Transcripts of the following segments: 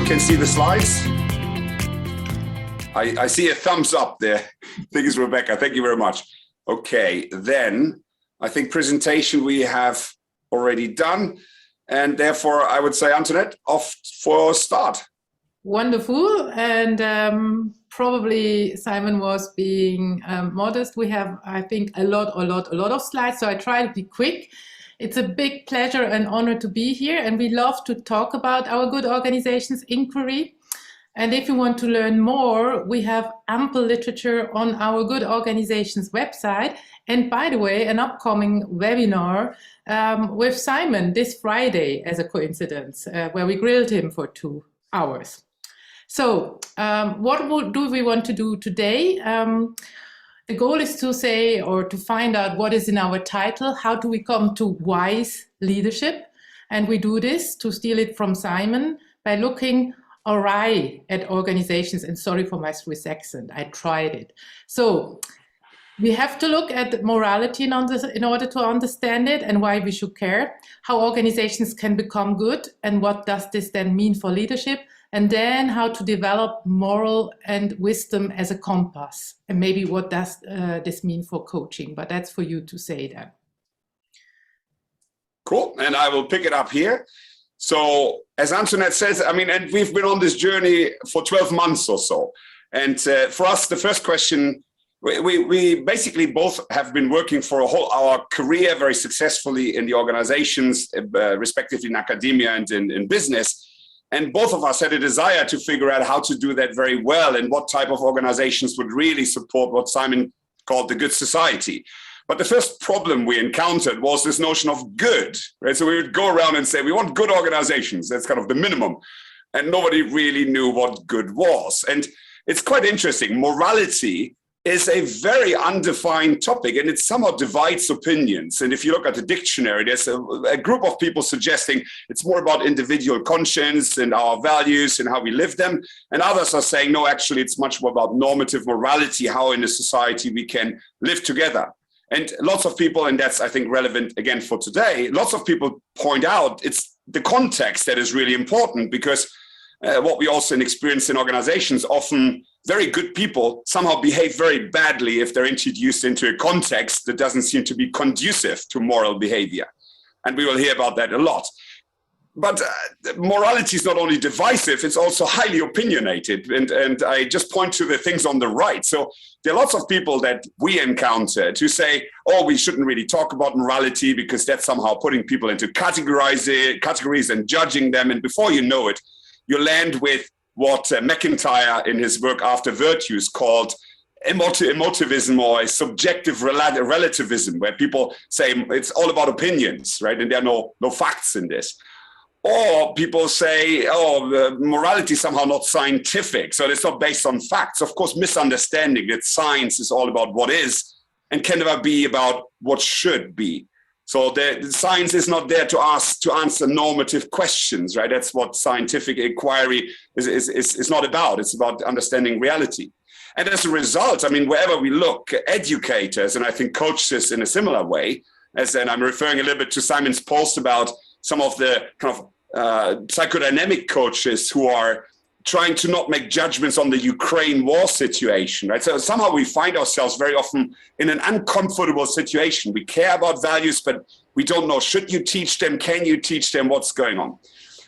can see the slides? I see a thumbs up there. Thank you, Rebecca. Thank you very much. Okay, then I think presentation we have already done. And therefore, I would say, Antoinette, off for start. Wonderful. And probably Simon was being modest. We have, I think, a lot of slides. So I try to be quick. It's a big pleasure and honor to be here. And we love to talk about our Good Organizations inquiry. And if you want to learn more, we have ample literature on our Good Organizations website. And by the way, an upcoming webinar with Simon this Friday as a coincidence, where we grilled him for 2 hours. So what do we want to do today? The goal is to say, or to find out what is in our title, how do we come to wise leadership? And we do this, to steal it from Simon, by looking awry at organizations. And sorry for my Swiss accent, I tried it. So we have to look at morality in order to understand it and why we should care, how organizations can become good, and what does this then mean for leadership, and then how to develop moral and wisdom as a compass, and maybe what does this mean for coaching, but that's for you to say then. Cool, and I will pick it up here. So as Antoinette says, I mean, and we've been on this journey for 12 months or so. And for us, the first question, we basically both have been working for our career very successfully in the organizations, respectively in academia and in business. And both of us had a desire to figure out how to do that very well and what type of organizations would really support what Simon called the good society. But the first problem we encountered was this notion of good, right? So we would go around and say, we want good organizations. That's kind of the minimum. And nobody really knew what good was. And it's quite interesting. Morality is a very undefined topic, and it somehow divides opinions. And if you look at the dictionary, there's a group of people suggesting it's more about individual conscience and our values and how we live them. And others are saying, no, actually, it's much more about normative morality, how in a society we can live together. And lots of people, and that's, I think, relevant again for today, lots of people point out it's the context that is really important, because what we also experience in organizations, often very good people somehow behave very badly if they're introduced into a context that doesn't seem to be conducive to moral behavior. And we will hear about that a lot. But morality is not only divisive, it's also highly opinionated. And I just point to the things on the right. So there are lots of people that we encounter to say, oh, we shouldn't really talk about morality because that's somehow putting people into categories and judging them. And before you know it, you land with what McIntyre in his work After Virtues called emotivism, or a subjective relativism, where people say it's all about opinions, right? And there are no facts in this. Or people say, oh, morality is somehow not scientific, so it's not based on facts. Of course, misunderstanding that science is all about what is and can never be about what should be. So the science is not there to answer normative questions, right? That's what scientific inquiry is not about. It's about understanding reality. And as a result, I mean, wherever we look, educators, and I think coaches in a similar way, and I'm referring a little bit to Simon's post about some of the kind of psychodynamic coaches who are trying to not make judgments on the Ukraine war situation, right? So somehow we find ourselves very often in an uncomfortable situation. We care about values, but we don't know, should you teach them? Can you teach them? What's going on?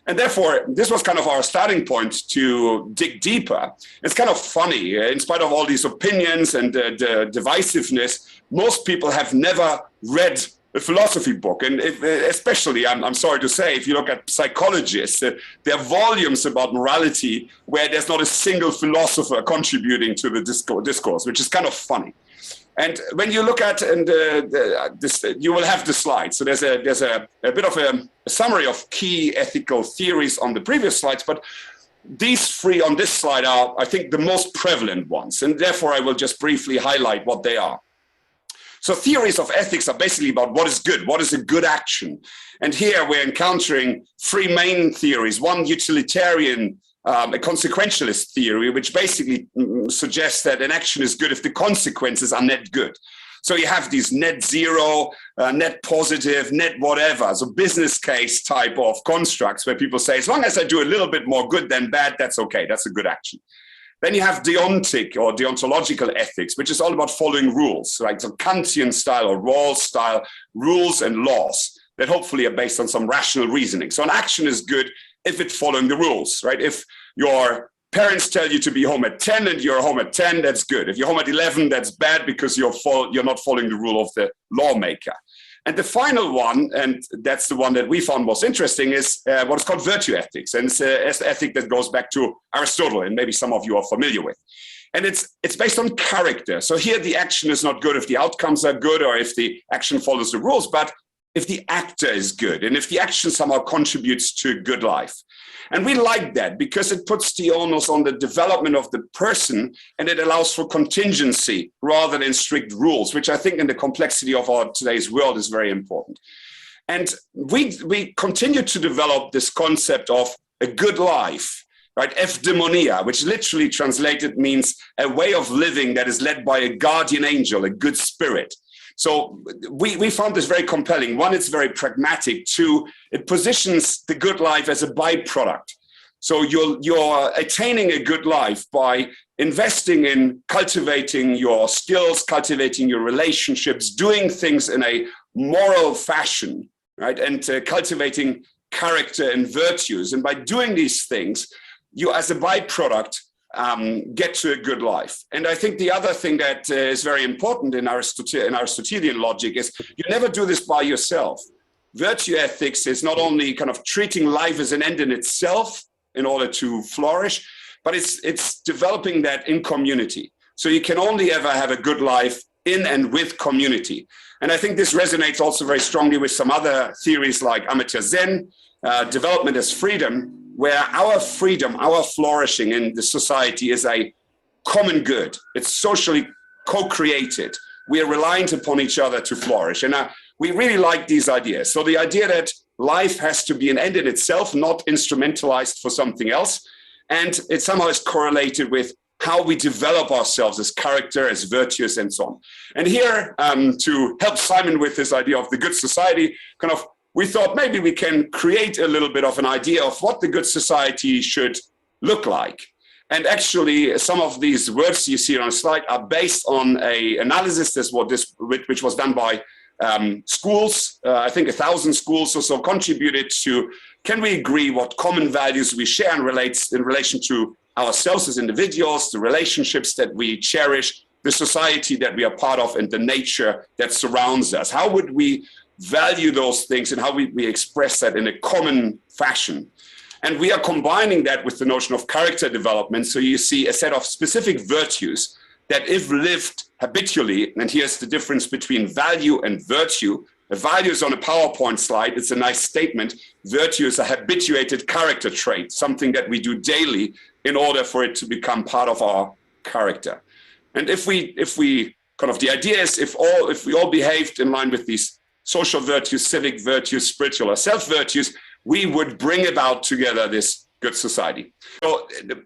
And therefore, this was kind of our starting point to dig deeper. It's kind of funny, in spite of all these opinions and the divisiveness, most people have never read a philosophy book. And especially, I'm sorry to say, if you look at psychologists, there are volumes about morality where there's not a single philosopher contributing to the discourse, which is kind of funny. And when you look at, and you will have the slide. So there's a bit of a summary of key ethical theories on the previous slides, but these three on this slide are, I think, the most prevalent ones. And therefore, I will just briefly highlight what they are. So theories of ethics are basically about what is good, what is a good action. And here we're encountering three main theories. One, utilitarian, a consequentialist theory, which basically suggests that an action is good if the consequences are net good. So you have these net zero, net positive, net whatever, so business case type of constructs where people say, as long as I do a little bit more good than bad, that's okay, that's a good action. Then you have deontic or deontological ethics, which is all about following rules, right? So Kantian style or Rawls style rules and laws that hopefully are based on some rational reasoning. So an action is good if it's following the rules, right? If your parents tell you to be home at 10 and you're home at 10, that's good. If you're home at 11, that's bad because you're not following the rule of the lawmaker. And the final one, and that's the one that we found most interesting, is what is called virtue ethics. And it's an ethic that goes back to Aristotle, and maybe some of you are familiar with. And it's based on character. So here the action is not good if the outcomes are good or if the action follows the rules, but if the actor is good and if the action somehow contributes to a good life. And we like that because it puts the onus on the development of the person and it allows for contingency rather than strict rules, which I think in the complexity of our today's world is very important. And we continue to develop this concept of a good life, right? Eudaimonia, which literally translated means a way of living that is led by a guardian angel, a good spirit. So we found this very compelling. One, it's very pragmatic. Two, it positions the good life as a byproduct. So you're attaining a good life by investing in cultivating your skills, cultivating your relationships, doing things in a moral fashion, right? And cultivating character and virtues. And by doing these things, you as a byproduct get to a good life. And I think the other thing that is very important in Aristotelian logic is you never do this by yourself. Virtue ethics is not only kind of treating life as an end in itself in order to flourish, but it's developing that in community. So you can only ever have a good life in and with community. And I think this resonates also very strongly with some other theories like Amartya Sen, development as freedom, where our freedom, our flourishing in the society is a common good. It's socially co-created. We are reliant upon each other to flourish. And we really like these ideas. So the idea that life has to be an end in itself, not instrumentalized for something else. And it somehow is correlated with how we develop ourselves as character, as virtues, and so on. And here, to help Simon with this idea of the good society, we thought maybe we can create a little bit of an idea of what the good society should look like. And actually, some of these words you see on the slide are based on an analysis which was done by schools. I think 1,000 schools or so contributed to, can we agree what common values we share in relation to ourselves as individuals, the relationships that we cherish, the society that we are part of, and the nature that surrounds us. How would we value those things and how we express that in a common fashion? And we are combining that with the notion of character development. So you see a set of specific virtues that if lived habitually, and here's the difference between value and virtue. A value is on a PowerPoint slide, it's a nice statement. Virtue is a habituated character trait, something that we do daily in order for it to become part of our character. And if we the idea is if we all behaved in line with these social virtues, civic virtues, spiritual or self-virtues, we would bring about together this good society.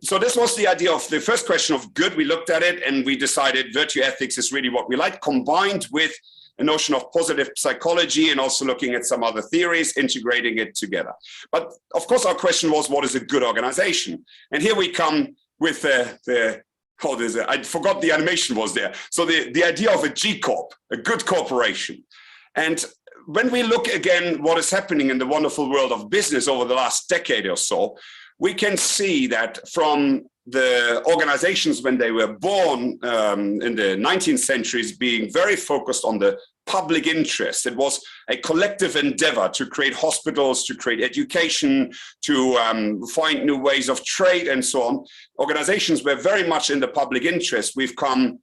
So this was the idea of the first question of good. We looked at it and we decided virtue ethics is really what we like, combined with a notion of positive psychology and also looking at some other theories, integrating it together. But of course, our question was, what is a good organization? And here we come with I forgot the animation was there. So the idea of a gCorp, a good corporation. And when we look again what is happening in the wonderful world of business over the last decade or so, we can see that from the organizations when they were born in the 19th centuries being very focused on the public interest. It was a collective endeavor to create hospitals, to create education, to find new ways of trade and so on. Organizations were very much in the public interest. We've come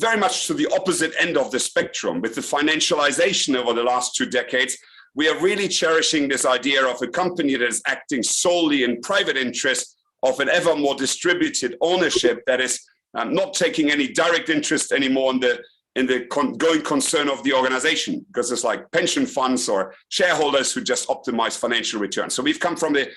very much to the opposite end of the spectrum with the financialization over the last 2 decades. We are really cherishing this idea of a company that is acting solely in private interest, of an ever more distributed ownership that is not taking any direct interest anymore in the going concern of the organization, because it's like pension funds or shareholders who just optimize financial returns. So we've come to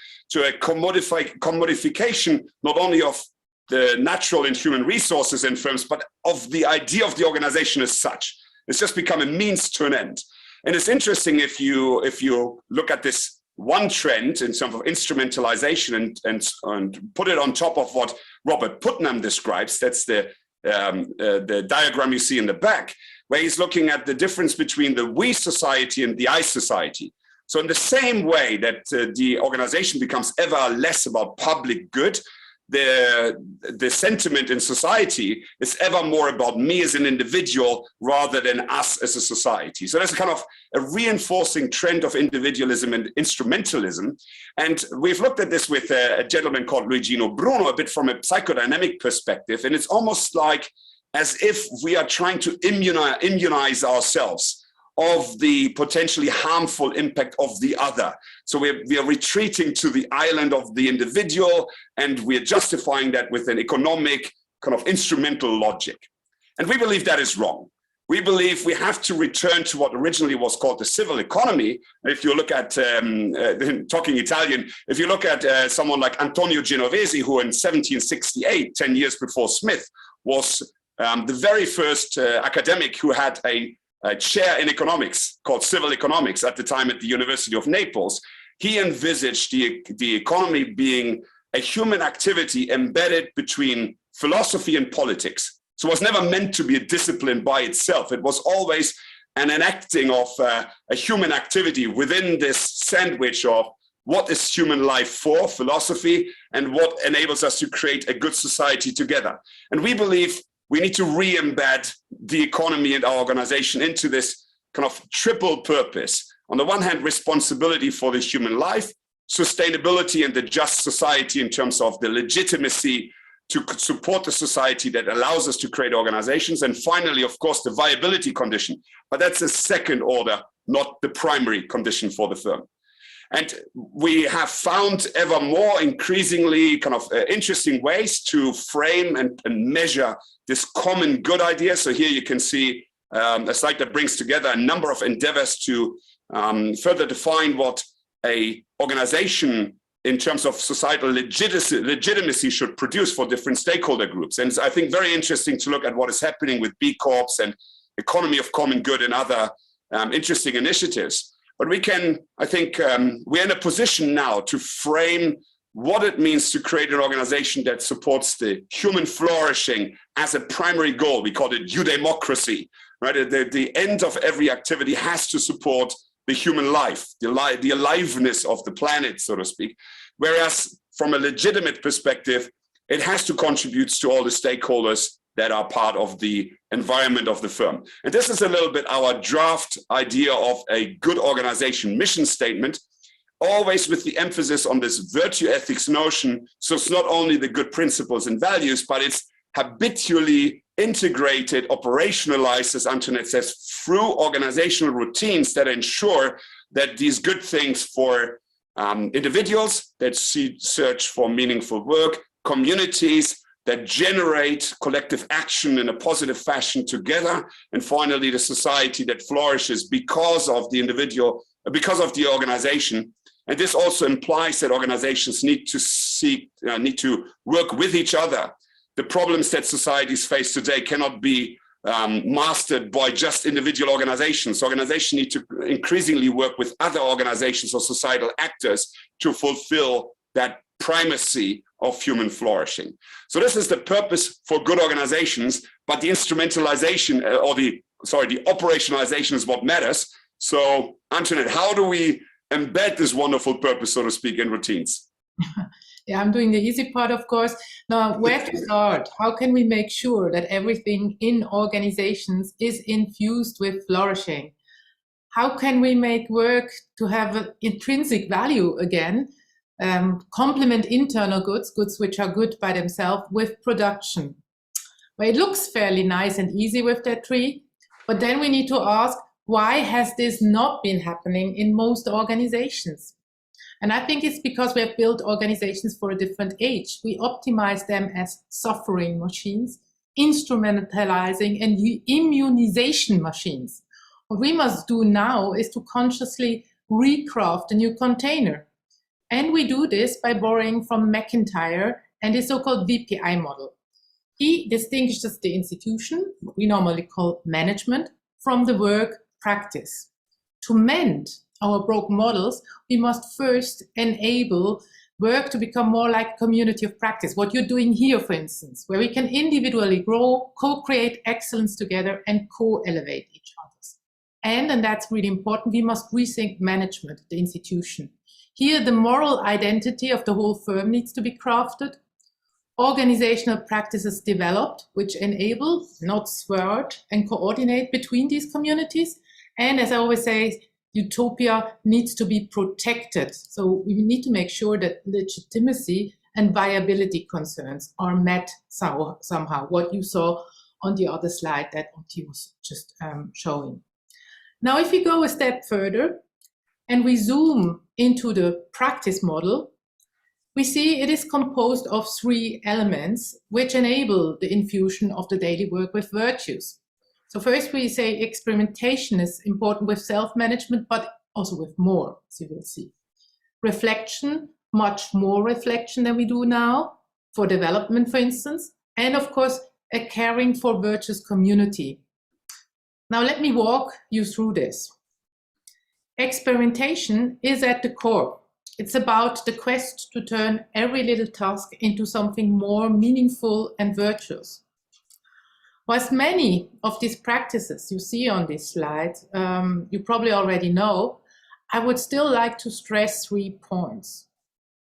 a commodification, not only of the natural and human resources in firms, but of the idea of the organization as such. It's just become a means to an end. And it's interesting if you look at this one trend in terms of instrumentalization and put it on top of what Robert Putnam describes. That's the diagram you see in the back, where he's looking at the difference between the we society and the I society. So in the same way that the organization becomes ever less about public good, the sentiment in society is ever more about me as an individual rather than us as a society. So there's a kind of a reinforcing trend of individualism and instrumentalism. And we've looked at this with a gentleman called Luigino Bruno, a bit from a psychodynamic perspective. And it's almost like as if we are trying to immunize ourselves of the potentially harmful impact of the other. So we are retreating to the island of the individual, and we're justifying that with an economic kind of instrumental logic. And we believe that is wrong. We believe we have to return to what originally was called the civil economy. If you look at, talking Italian, if you look at someone like Antonio Genovesi, who in 1768, 10 years before Smith, was the very first academic who had a chair in economics called civil economics at the time at the University of Naples. He envisaged the economy being a human activity embedded between philosophy and politics. So it was never meant to be a discipline by itself. It was always an enacting of a human activity within this sandwich of what is human life for, philosophy, and what enables us to create a good society together. And we believe we need to re-embed the economy and our organization into this kind of triple purpose. On the one hand, responsibility for the human life, sustainability and the just society in terms of the legitimacy to support the society that allows us to create organizations. And finally, of course, the viability condition. But that's a second order, not the primary condition for the firm. And we have found ever more increasingly kind of interesting ways to frame and measure this common good idea. So here you can see a slide that brings together a number of endeavors to further define what an organization in terms of societal legitimacy should produce for different stakeholder groups. And it's, I think, very interesting to look at what is happening with B Corps and economy of common good and other interesting initiatives. But we can, I think, we're in a position now to frame what it means to create an organization that supports the human flourishing as a primary goal. We call it eudemocracy, right? The end of every activity has to support the human life, the aliveness of the planet, so to speak. Whereas from a legitimate perspective, it has to contribute to all the stakeholders that are part of the environment of the firm. And this is a little bit our draft idea of a good organization mission statement, always with the emphasis on this virtue ethics notion. So it's not only the good principles and values, but it's habitually integrated, operationalized, as Antoinette says, through organizational routines that ensure that these good things for individuals that search for meaningful work, communities that generate collective action in a positive fashion together, and finally the society that flourishes because of the individual, because of the organization. And this also implies that organizations need to work with each other. The problems that societies face today cannot be mastered by just individual organizations. Organizations need to increasingly work with other organizations or societal actors to fulfill that primacy of human flourishing. So this is the purpose for good organizations, but the instrumentalization the operationalization is what matters. So Antoinette, how do we embed this wonderful purpose, so to speak, in routines? Yeah, I'm doing the easy part, of course. Now, where to start? How can we make sure that everything in organizations is infused with flourishing? How can we make work to have an intrinsic value again, complement internal goods which are good by themselves, with production? Well, it looks fairly nice and easy with that tree, but then we need to ask, why has this not been happening in most organizations? And I think it's because we have built organizations for a different age. We optimize them as suffering machines, instrumentalizing and immunization machines. What we must do now is to consciously recraft a new container. And we do this by borrowing from McIntyre and the so-called VPI model. He distinguishes the institution, we normally call management, from the work practice. To mend our broken models, we must first enable work to become more like a community of practice. What you're doing here, for instance, where we can individually grow, co-create excellence together and co-elevate each other's. And that's really important, we must rethink management, the institution. Here, the moral identity of the whole firm needs to be crafted. Organizational practices developed, which enable, not thwart, and coordinate between these communities. And as I always say, utopia needs to be protected. So we need to make sure that legitimacy and viability concerns are met somehow, what you saw on the other slide that Otti was just showing. Now, if we go a step further and we zoom into the practice model, we see it is composed of 3 elements which enable the infusion of the daily work with virtues. So first we say experimentation is important with self-management, but also with more, as you will see. Reflection, much more reflection than we do now, for development, for instance, and of course, a caring for virtuous community. Now let me walk you through this. Experimentation is at the core. It's about the quest to turn every little task into something more meaningful and virtuous. Whilst many of these practices you see on this slide, you probably already know, I would still like to stress 3 points.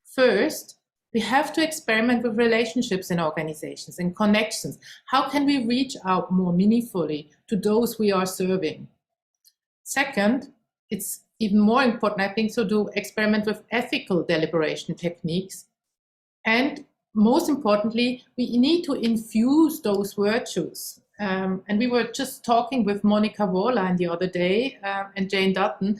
First, we have to experiment with relationships in organizations and connections. How can we reach out more meaningfully to those we are serving? Second, it's even more important, I think, so to experiment with ethical deliberation techniques. And most importantly, we need to infuse those virtues. And we were just talking with Monica Warline the other day and Jane Dutton,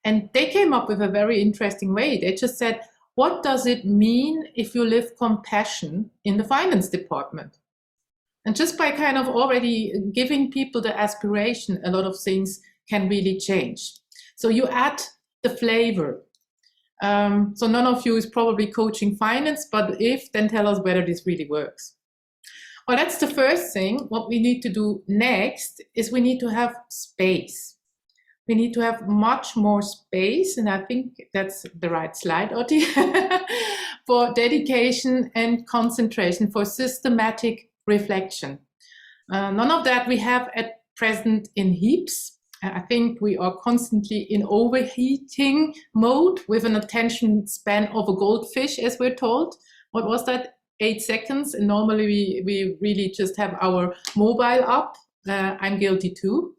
and they came up with a very interesting way. They just said, what does it mean if you live compassion in the finance department? And just by kind of already giving people the aspiration, a lot of things can really change. So you add the flavor. So none of you is probably coaching finance, but if, then tell us whether this really works. Well, that's the first thing. What we need to do next is we need to have space. We need to have much more space, and I think that's the right slide, Otti, for dedication and concentration, for systematic reflection. None of that we have at present in heaps. I think we are constantly in overheating mode with an attention span of a goldfish, as we're told. What was that? 8 seconds. And normally we really just have our mobile up. I'm guilty too.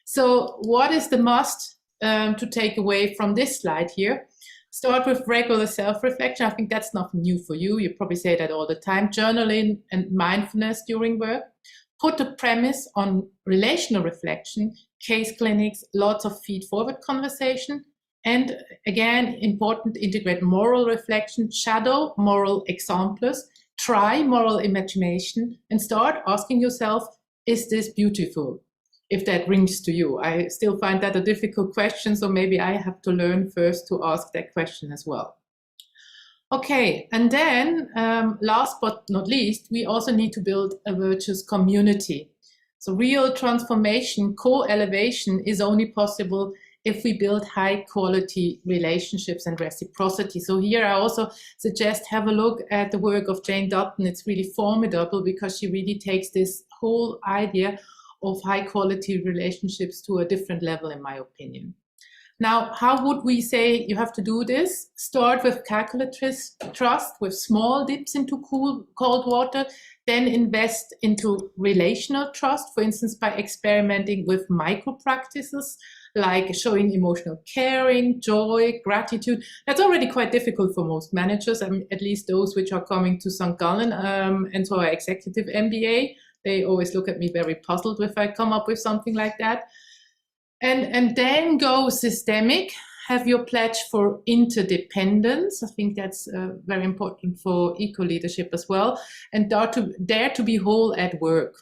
So what is the must to take away from this slide here? Start with regular self-reflection. I think that's nothing new for you. You probably say that all the time. Journaling and mindfulness during work. Put a premise on relational reflection, case clinics, lots of feed-forward conversation. And again, important, integrate moral reflection, shadow moral examples, try moral imagination, and start asking yourself, is this beautiful? If that rings to you. I still find that a difficult question, so maybe I have to learn first to ask that question as well. Okay, and then last but not least, we also need to build a virtuous community. So real transformation, co-elevation is only possible if we build high quality relationships and reciprocity. So here I also suggest have a look at the work of Jane Dutton. It's really formidable because she really takes this whole idea of high quality relationships to a different level, in my opinion. Now, how would we say you have to do this? Start with calculative trust, with small dips into cold water, then invest into relational trust, for instance, by experimenting with micro practices like showing emotional caring, joy, gratitude. That's already quite difficult for most managers, at least those which are coming to St. Gallen and to our executive MBA. They always look at me very puzzled if I come up with something like that. And then go systemic, have your pledge for interdependence. I think that's very important for eco-leadership as well. And dare to be whole at work.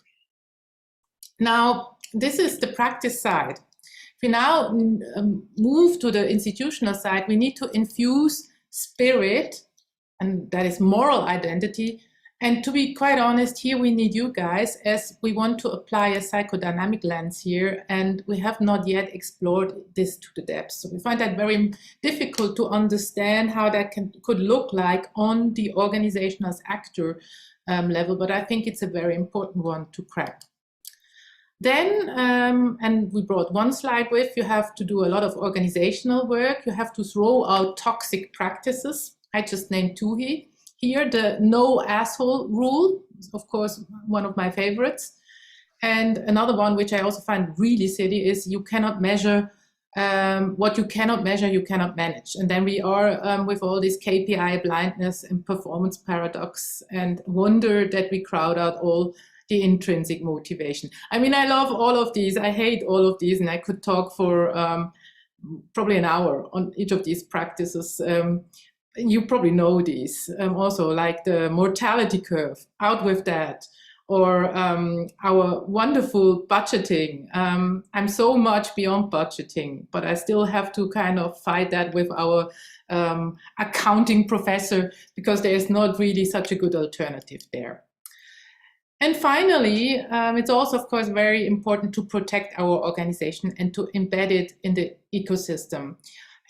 Now, this is the practice side. If we now move to the institutional side, we need to infuse spirit, and that is moral identity, And to be quite honest, here we need you guys, as we want to apply a psychodynamic lens here, and we have not yet explored this to the depth. So we find that very difficult to understand how that could look like on the organizational actor level, but I think it's a very important one to crack. Then, and we brought one slide with, you have to do a lot of organizational work. You have to throw out toxic practices. I just named two here. The no asshole rule, of course, one of my favorites. And another one, which I also find really silly, is you cannot measure what you cannot measure, you cannot manage. And then we are with all this KPI blindness and performance paradox, and wonder that we crowd out all the intrinsic motivation. I mean, I love all of these. I hate all of these, and I could talk for probably an hour on each of these practices. You probably know these. Also, like the mortality curve, out with that. Or our wonderful budgeting. I'm so much beyond budgeting, but I still have to kind of fight that with our accounting professor, because there is not really such a good alternative there. And finally, it's also, of course, very important to protect our organization and to embed it in the ecosystem.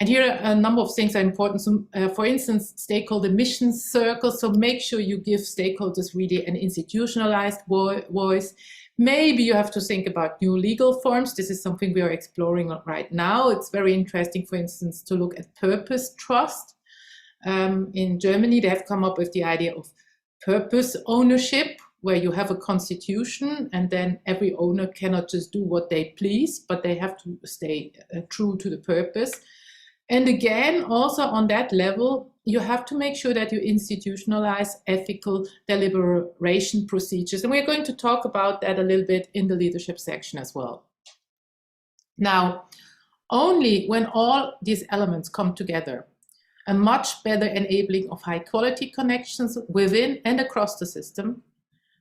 And here a number of things are important. So, for instance, stakeholder mission circles. So make sure you give stakeholders really an institutionalized voice. Maybe you have to think about new legal forms. This is something we are exploring right now. It's very interesting, for instance, to look at purpose trust. In Germany, they have come up with the idea of purpose ownership, where you have a constitution and then every owner cannot just do what they please, but they have to stay true to the purpose. And again, also on that level, you have to make sure that you institutionalize ethical deliberation procedures. And we're going to talk about that a little bit in the leadership section as well. Now, only when all these elements come together, a much better enabling of high quality connections within and across the system.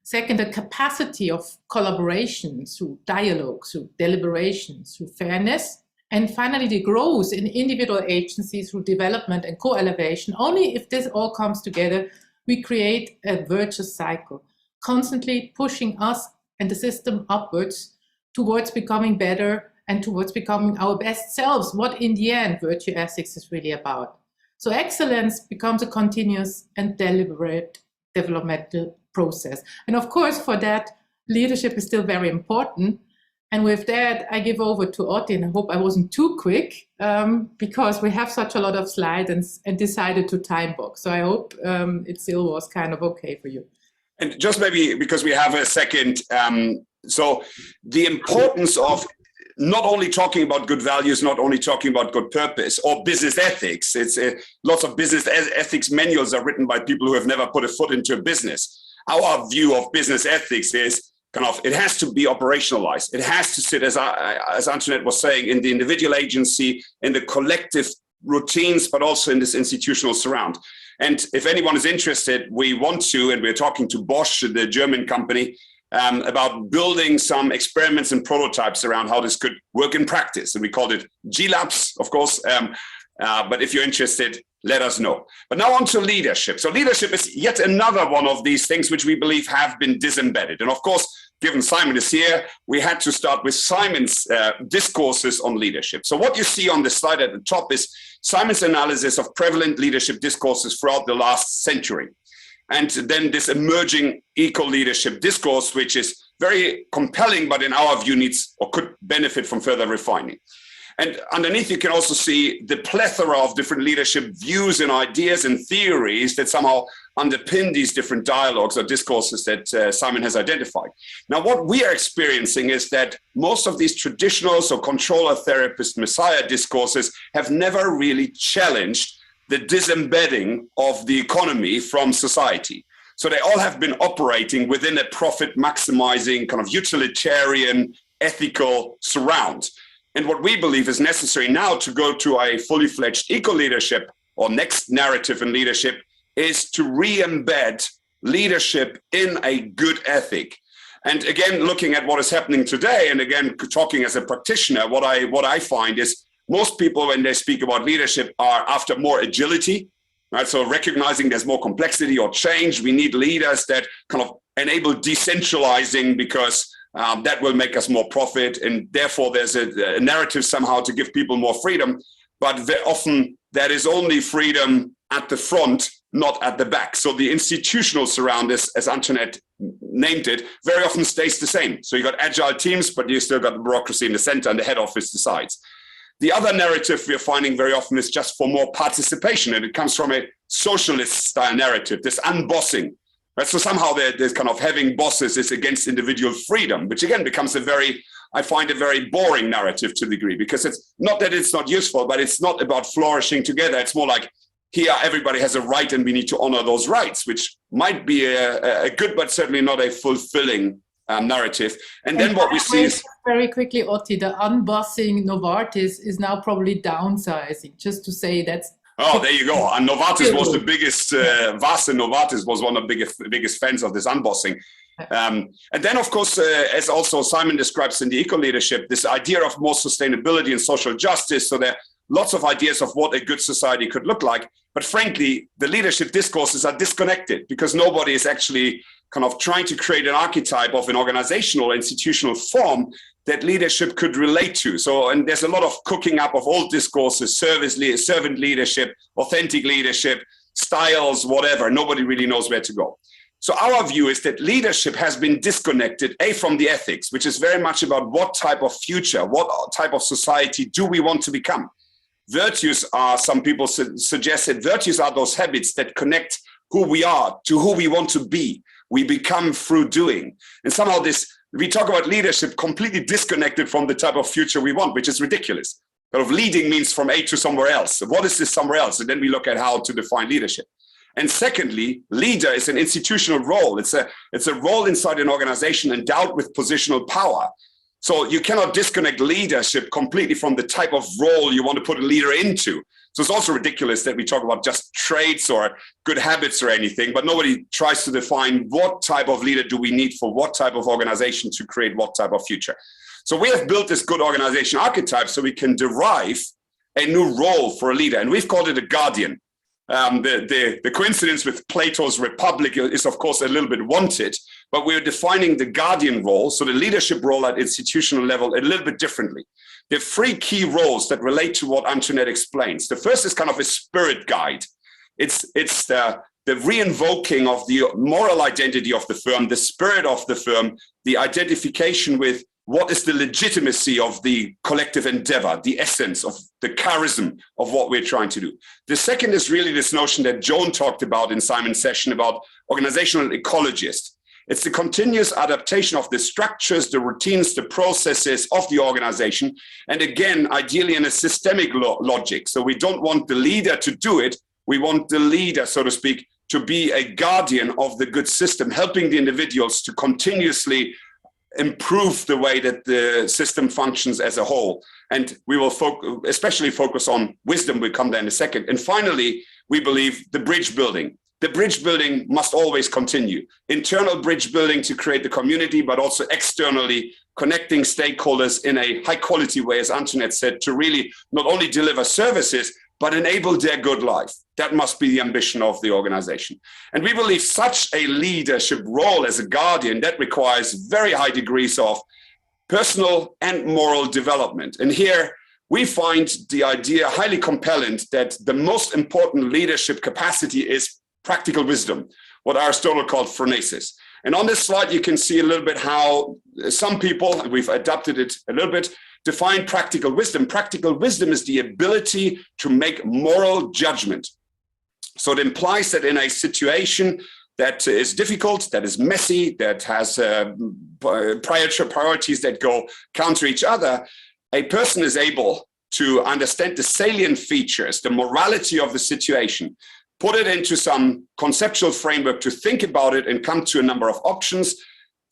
Second, the capacity of collaboration through dialogue, through deliberation, through fairness. And finally, the growth in individual agency through development and co-elevation. Only if this all comes together, we create a virtuous cycle, constantly pushing us and the system upwards towards becoming better and towards becoming our best selves, what in the end virtue ethics is really about. So excellence becomes a continuous and deliberate developmental process. And of course, for that, leadership is still very important. And with that, I give over to Otti, and I hope I wasn't too quick, because we have such a lot of slides and decided to time box. So I hope it still was kind of okay for you. And just maybe because we have a second, so the importance of not only talking about good values, not only talking about good purpose or business ethics. It's lots of business ethics manuals are written by people who have never put a foot into a business. Our view of business ethics is it has to be operationalized. It has to sit, as Antoinette was saying, in the individual agency, in the collective routines, but also in this institutional surround. And if anyone is interested, we want to, and we're talking to Bosch, the German company, about building some experiments and prototypes around how this could work in practice. And we called it gLabs, of course. But if you're interested, let us know. But now on to leadership. So leadership is yet another one of these things which we believe have been disembedded. And of course, given Simon is here, we had to start with Simon's discourses on leadership. So what you see on the slide at the top is Simon's analysis of prevalent leadership discourses throughout the last century. And then this emerging eco-leadership discourse, which is very compelling, but in our view needs or could benefit from further refining. And underneath, you can also see the plethora of different leadership views and ideas and theories that somehow underpin these different dialogues or discourses that Simon has identified. Now, what we are experiencing is that most of these traditional, so controller, therapist, messiah discourses have never really challenged the disembedding of the economy from society. So they all have been operating within a profit maximizing kind of utilitarian, ethical surround. And what we believe is necessary now to go to a fully fledged eco-leadership or next narrative in leadership is to re-embed leadership in a good ethic. And again, looking at what is happening today, and again, talking as a practitioner, what I find is most people, when they speak about leadership, are after more agility, right? So recognizing there's more complexity or change, we need leaders that kind of enable decentralizing, because that will make us more profit, and therefore there's a narrative somehow to give people more freedom. But very often that is only freedom at the front, not at the back. So the institutional surround, as Antoinette named it, very often stays the same. So you got agile teams, but you still got the bureaucracy in the center and the head office decides. The other narrative we're finding very often is just for more participation, and it comes from a socialist style narrative, this unbossing. Right? So somehow there's kind of having bosses is against individual freedom, which again becomes I find a very boring narrative to a degree, because it's not that it's not useful, but it's not about flourishing together. It's more like, here everybody has a right and we need to honor those rights, which might be a good, but certainly not a fulfilling narrative. And then what we see is... Very quickly, Otti, the unbossing Novartis is now probably downsizing, just to say that's... Oh, there you go. And Novartis was the biggest, Vas and Novartis was one of the biggest fans of this unbossing. And then, of course, as also Simon describes in the eco-leadership, this idea of more sustainability and social justice. So there are lots of ideas of what a good society could look like. But frankly, the leadership discourses are disconnected, because nobody is actually kind of trying to create an archetype of an organizational, institutional form that leadership could relate to. So, and there's a lot of cooking up of old discourses, servant leadership, authentic leadership, styles, whatever. Nobody really knows where to go. So our view is that leadership has been disconnected, from the ethics, which is very much about what type of future, what type of society do we want to become. Virtues are, some people suggest that virtues are those habits that connect who we are to who we want to be. We become through doing. And somehow we talk about leadership completely disconnected from the type of future we want, which is ridiculous. Kind of leading means from A to somewhere else. What is this somewhere else? And then we look at how to define leadership. And secondly, leader is an institutional role. It's a role inside an organization endowed with positional power. So you cannot disconnect leadership completely from the type of role you want to put a leader into. So it's also ridiculous that we talk about just traits or good habits or anything, but nobody tries to define what type of leader do we need for what type of organization to create what type of future. So we have built this good organization archetype so we can derive a new role for a leader, and we've called it a guardian. The coincidence with Plato's Republic is, of course, a little bit wanted, but we're defining the guardian role, so the leadership role at institutional level, a little bit differently. There are three key roles that relate to what Antoinette explains. The first is kind of a spirit guide. It's the reinvoking of the moral identity of the firm, the spirit of the firm, the identification with what is the legitimacy of the collective endeavor, the essence of the charism of what we're trying to do. The second is really this notion that Joan talked about in Simon's session about organizational ecologist. It's the continuous adaptation of the structures, the routines, the processes of the organization. And again, ideally in a systemic logic. So we don't want the leader to do it. We want the leader, so to speak, to be a guardian of the good system, helping the individuals to continuously improve the way that the system functions as a whole. And we will especially focus on wisdom. We'll come there in a second. And finally, we believe the bridge building. The bridge building must always continue. Internal bridge building to create the community, but also externally connecting stakeholders in a high quality way, as Antoinette said, to really not only deliver services, but enable their good life. That must be the ambition of the organization. And we believe such a leadership role as a guardian, that requires very high degrees of personal and moral development. And here we find the idea highly compelling that the most important leadership capacity is practical wisdom, what Aristotle called phronesis. And on this slide, you can see a little bit how some people, and we've adapted it a little bit, define practical wisdom. Practical wisdom is the ability to make moral judgment. So it implies that in a situation that is difficult, that is messy, that has priorities that go counter each other, a person is able to understand the salient features, the morality of the situation, put it into some conceptual framework to think about it and come to a number of options,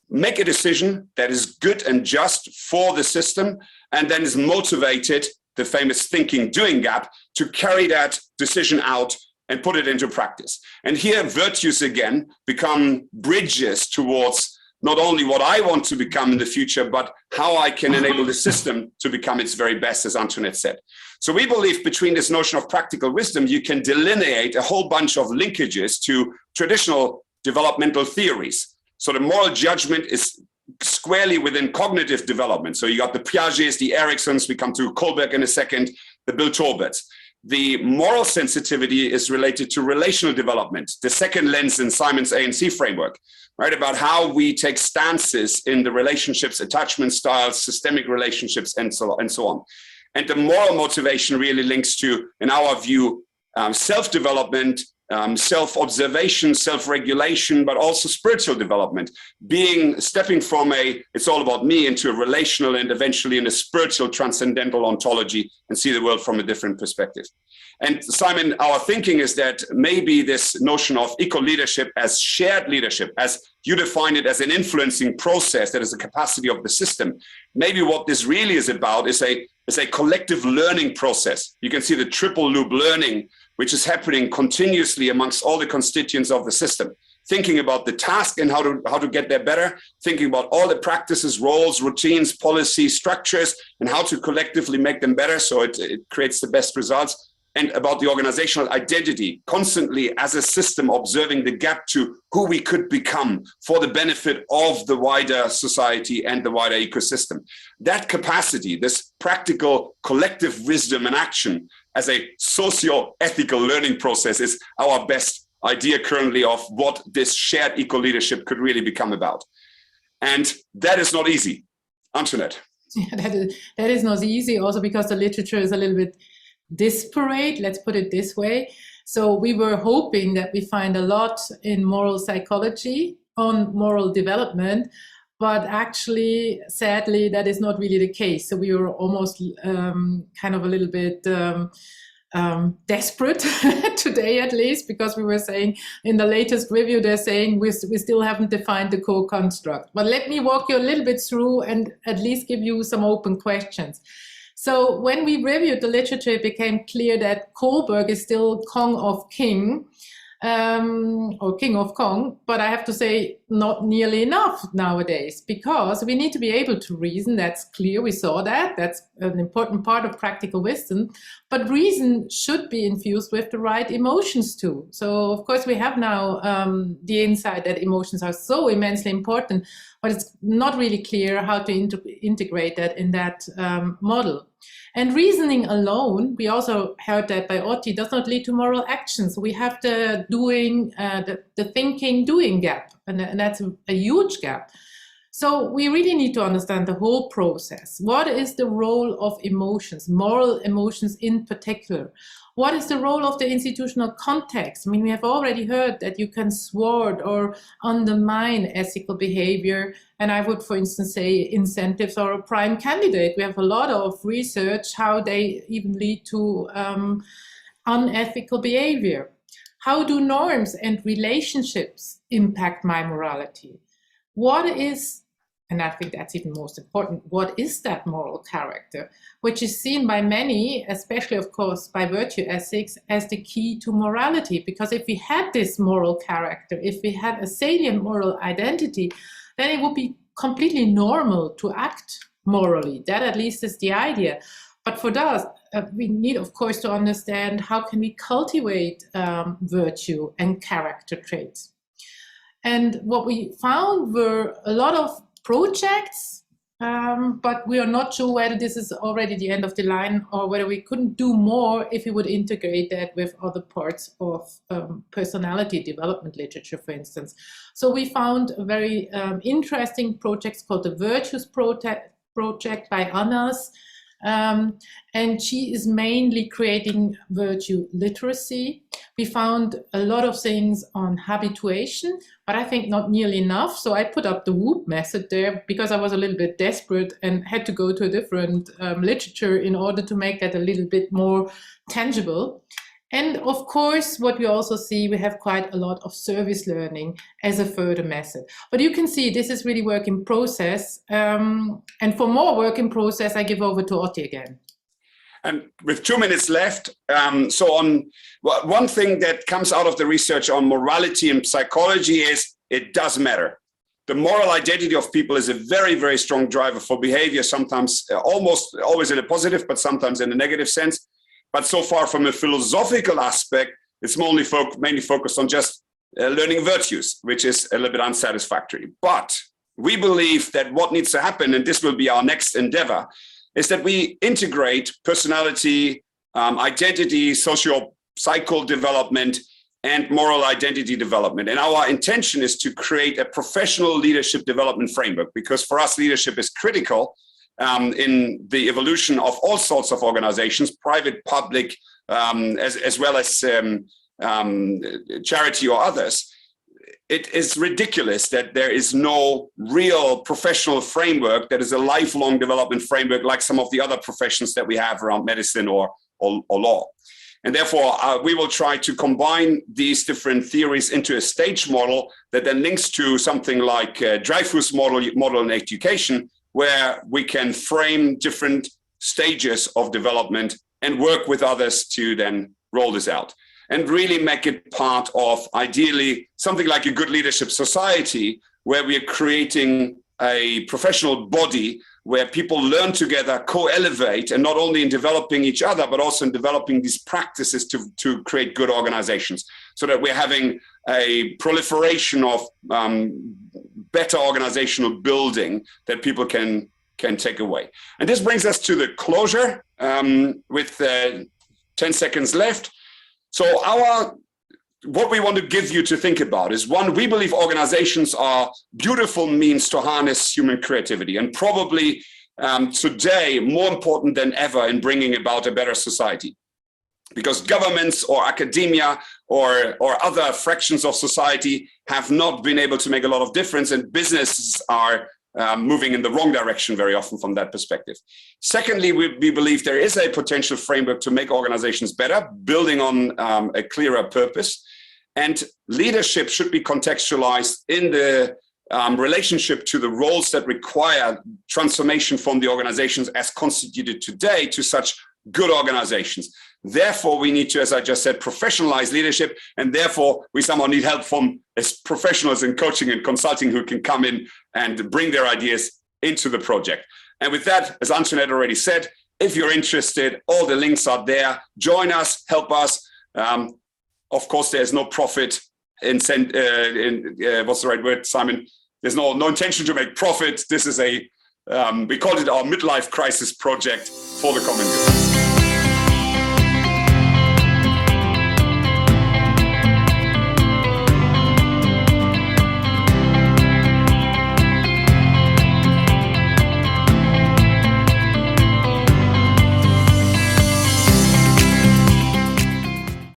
make a decision that is good and just for the system, and then is motivated, the famous thinking-doing gap, to carry that decision out and put it into practice. And here virtues again become bridges towards not only what I want to become in the future, but how I can enable the system to become its very best, as Antoinette said. So we believe between this notion of practical wisdom, you can delineate a whole bunch of linkages to traditional developmental theories. So the moral judgment is squarely within cognitive development. So you got the Piagets, the Eriksons, we come to Kohlberg in a second, the Bill Torberts. The moral sensitivity is related to relational development, the second lens in Simon's ANC framework, right? About how we take stances in the relationships, attachment styles, systemic relationships, and so on. And the moral motivation really links to, in our view, self-development, self-observation, self-regulation, but also spiritual development, stepping from it's all about me into a relational and eventually in a spiritual transcendental ontology and see the world from a different perspective. And Simon, our thinking is that maybe this notion of eco-leadership as shared leadership, as you define it as an influencing process that is a capacity of the system, maybe what this really is about is a collective learning process. You can see the triple loop learning, which is happening continuously amongst all the constituents of the system. Thinking about the task and how to get there better, thinking about all the practices, roles, routines, policies, structures, and how to collectively make them better so it creates the best results. And about the organizational identity, constantly as a system observing the gap to who we could become for the benefit of the wider society and the wider ecosystem. That capacity, this practical collective wisdom and action as a socio-ethical learning process is our best idea currently of what this shared eco-leadership could really become about. And that is not easy. Antoinette. Yeah, that is not easy, also because the literature is a little bit disparate, let's put it this way. So we were hoping that we find a lot in moral psychology on moral development, but actually, sadly, that is not really the case. So we were almost kind of a little bit desperate today, at least, because we were saying in the latest review, they're saying we still haven't defined the core construct. But let me walk you a little bit through and at least give you some open questions. So when we reviewed the literature, it became clear that Kohlberg is still Kong of King, or King of Kong, but I have to say not nearly enough nowadays, because we need to be able to reason. That's clear, we saw that. That's an important part of practical wisdom, but reason should be infused with the right emotions too. So of course we have now the insight that emotions are so immensely important, but it's not really clear how to integrate that in that model. And reasoning alone, we also heard that by Otti, does not lead to moral actions. We have the doing, the thinking-doing gap, and that's a huge gap. So we really need to understand the whole process. What is the role of emotions, moral emotions in particular? What is the role of the institutional context? I mean, we have already heard that you can thwart or undermine ethical behavior. And I would, for instance, say incentives are a prime candidate. We have a lot of research how they even lead to unethical behavior. How do norms and relationships impact my morality? What is, and I think that's even most important, what is that moral character, which is seen by many, especially, of course, by virtue ethics, as the key to morality? Because if we had this moral character, if we had a salient moral identity, then it would be completely normal to act morally. That at least is the idea. But for that, we need, of course, to understand how can we cultivate virtue and character traits. And what we found were a lot of projects, but we are not sure whether this is already the end of the line or whether we couldn't do more if we would integrate that with other parts of personality development literature, for instance. So we found a very interesting project called the Virtuous Project by Annas, and she is mainly creating virtue literacy. We found a lot of things on habituation, but I think not nearly enough. So I put up the WHOOP method there because I was a little bit desperate and had to go to a different literature in order to make that a little bit more tangible. And of course, what we also see, we have quite a lot of service learning as a further method. But you can see this is really work in process. And for more work in process, I give over to Otti again. And with 2 minutes left, so on one thing that comes out of the research on morality and psychology is it does matter. the moral identity of people is a very, very strong driver for behavior, sometimes almost always in a positive, but sometimes in a negative sense. But so far from a philosophical aspect, it's mainly focused on just learning virtues, which is a little bit unsatisfactory. But we believe that what needs to happen, and this will be our next endeavor, is that we integrate personality, identity, socio-psychological development, and moral identity development. And our intention is to create a professional leadership development framework, because for us, leadership is critical in the evolution of all sorts of organizations, private, public, as well as charity or others. It is ridiculous that there is no real professional framework that is a lifelong development framework like some of the other professions that we have around medicine or law. And therefore, we will try to combine these different theories into a stage model that then links to something like Dreyfus model in education, where we can frame different stages of development and work with others to then roll this out and really make it part of, ideally, something like a good leadership society, where we are creating a professional body where people learn together, co-elevate, and not only in developing each other, but also in developing these practices to create good organizations, so that we're having a proliferation of better organizational building that people can take away. And this brings us to the closure with 10 seconds left. So what we want to give you to think about is, one, we believe organizations are beautiful means to harness human creativity, and probably today more important than ever in bringing about a better society, because governments or academia or other fractions of society have not been able to make a lot of difference, and businesses are moving in the wrong direction very often from that perspective. Secondly, we believe there is a potential framework to make organizations better, building on a clearer purpose. And leadership should be contextualized in the relationship to the roles that require transformation from the organizations as constituted today to such good organizations. Therefore, we need to, as I just said, professionalize leadership, and therefore we somehow need help from professionals in coaching and consulting who can come in and bring their ideas into the project. And with that, as Antoinette already said, if you're interested, all the links are there. Join us, help us. Of course, there's no profit what's the right word, Simon? There's no intention to make profit. This is we call it our midlife crisis project for the common good.